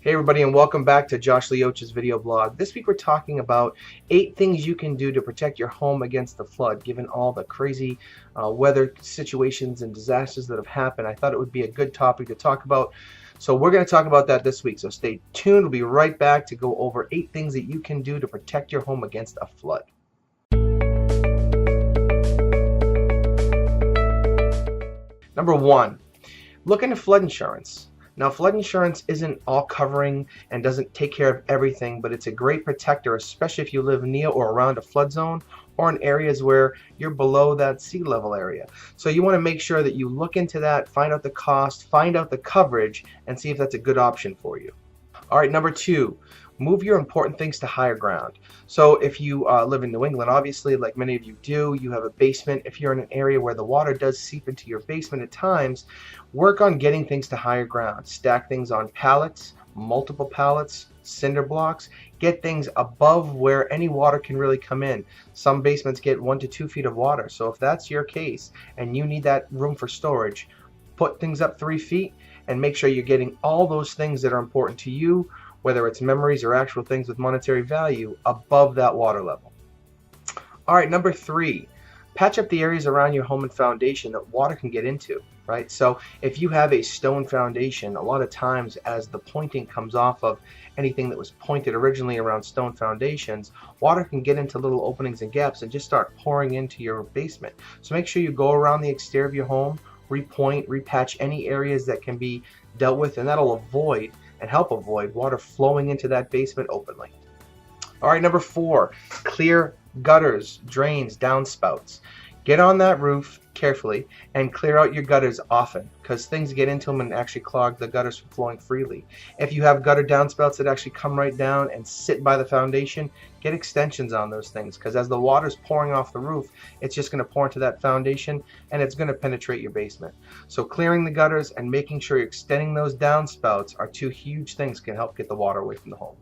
Hey everybody, and welcome back to Josh Leoch's video blog. This week we're talking about 8 things you can do to protect your home against the flood. Given all the crazy weather situations and disasters that have happened, I thought it would be a good topic to talk about. So we're going to talk about that this week. So stay tuned. We'll be right back to go over 8 things that you can do to protect your home against a flood. Number 1, look into flood insurance. Now, flood insurance isn't all covering and doesn't take care of everything, but it's a great protector, especially if you live near or around a flood zone or in areas where you're below that sea level area. So you want to make sure that you look into that, find out the cost, find out the coverage, and see if that's a good option for you. All right, number 2, move your important things to higher ground. So if you live in New England, obviously, like many of you do, you have a basement. If you're in an area where the water does seep into your basement at times, work on getting things to higher ground. Stack things on pallets, multiple pallets, cinder blocks. Get things above where any water can really come in. Some basements get 1 to 2 feet of water. So if that's your case and you need that room for storage, put things up 3 feet and make sure you're getting all those things that are important to you, whether it's memories or actual things with monetary value, above that water level. All right, number 3, patch up the areas around your home and foundation that water can get into, right? So if you have a stone foundation, a lot of times as the pointing comes off of anything that was pointed originally around stone foundations, water can get into little openings and gaps and just start pouring into your basement. So make sure you go around the exterior of your home, repoint, repatch any areas that can be dealt with, and that'll avoid and help avoid water flowing into that basement openly. All right, number 4, clear gutters, drains, downspouts. Get on that roof carefully and clear out your gutters often, because things get into them and actually clog the gutters from flowing freely. If you have gutter downspouts that actually come right down and sit by the foundation, get extensions on those things, because as the water's pouring off the roof, it's just going to pour into that foundation and it's going to penetrate your basement. So clearing the gutters and making sure you're extending those downspouts are 2 huge things that can help get the water away from the home.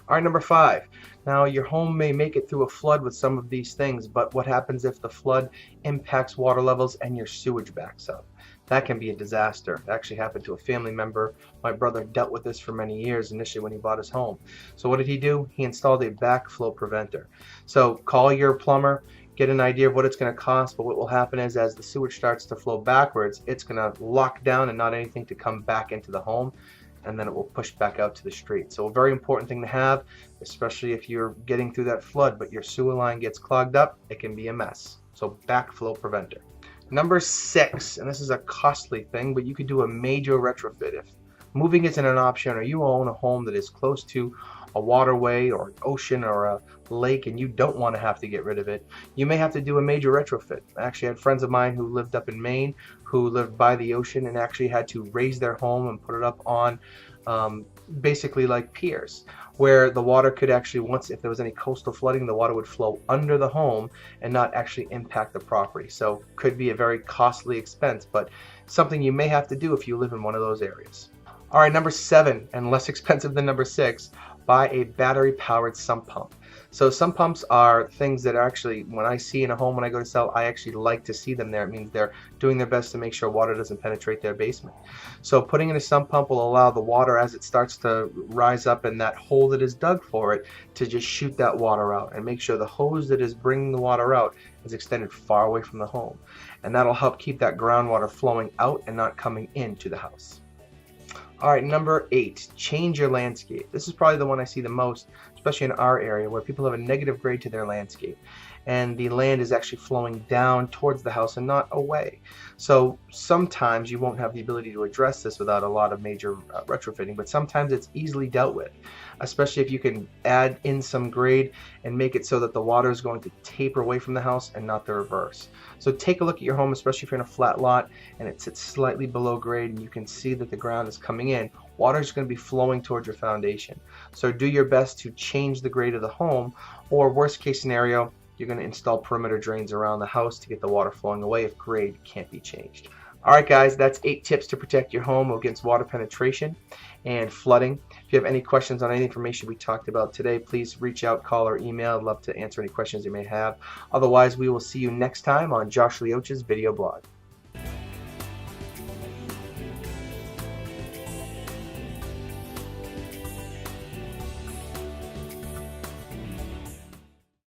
All right, number 5. Now, your home may make it through a flood with some of these things, but what happens if the flood impacts water levels and your sewage backs up? That can be a disaster. It actually happened to a family member. My brother dealt with this for many years initially when he bought his home. So what did he do? He installed a backflow preventer. So call your plumber, get an idea of what it's going to cost, but what will happen is as the sewage starts to flow backwards, it's going to lock down and not anything to come back into the home, and then it will push back out to the street. So a very important thing to have, especially if you're getting through that flood but your sewer line gets clogged up, it can be a mess. So backflow preventer. Number 6, and this is a costly thing, but you could do a major retrofit. If moving isn't an option, or you own a home that is close to a waterway or an ocean or a lake and you don't want to have to get rid of it, you may have to do a major retrofit. I actually had friends of mine who lived up in Maine who lived by the ocean and actually had to raise their home and put it up on basically like piers, where the water could actually, once if there was any coastal flooding, the water would flow under the home and not actually impact the property. So could be a very costly expense, but something you may have to do if you live in one of those areas. All right, number 7, and less expensive than number 6, buy a battery powered sump pump. So sump pumps are things that actually, when I see in a home when I go to sell, I actually like to see them there. It means they're doing their best to make sure water doesn't penetrate their basement. So putting in a sump pump will allow the water, as it starts to rise up in that hole that is dug for it, to just shoot that water out and make sure the hose that is bringing the water out is extended far away from the home. And that'll help keep that groundwater flowing out and not coming into the house. All right, number 8, change your landscape. This is probably the one I see the most, especially in our area where people have a negative grade to their landscape and the land is actually flowing down towards the house and not away. So sometimes you won't have the ability to address this without a lot of major retrofitting, but sometimes it's easily dealt with, especially if you can add in some grade and make it so that the water is going to taper away from the house and not the reverse. So take a look at your home, especially if you're in a flat lot and it sits slightly below grade and you can see that the ground is coming in. Water is going to be flowing towards your foundation. So do your best to change the grade of the home, or worst case scenario, you're going to install perimeter drains around the house to get the water flowing away if grade can't be changed. Alright guys, that's 8 tips to protect your home against water penetration and flooding. If you have any questions on any information we talked about today, please reach out, call, or email. I'd love to answer any questions you may have. Otherwise, we will see you next time on Josh Leoch's video blog.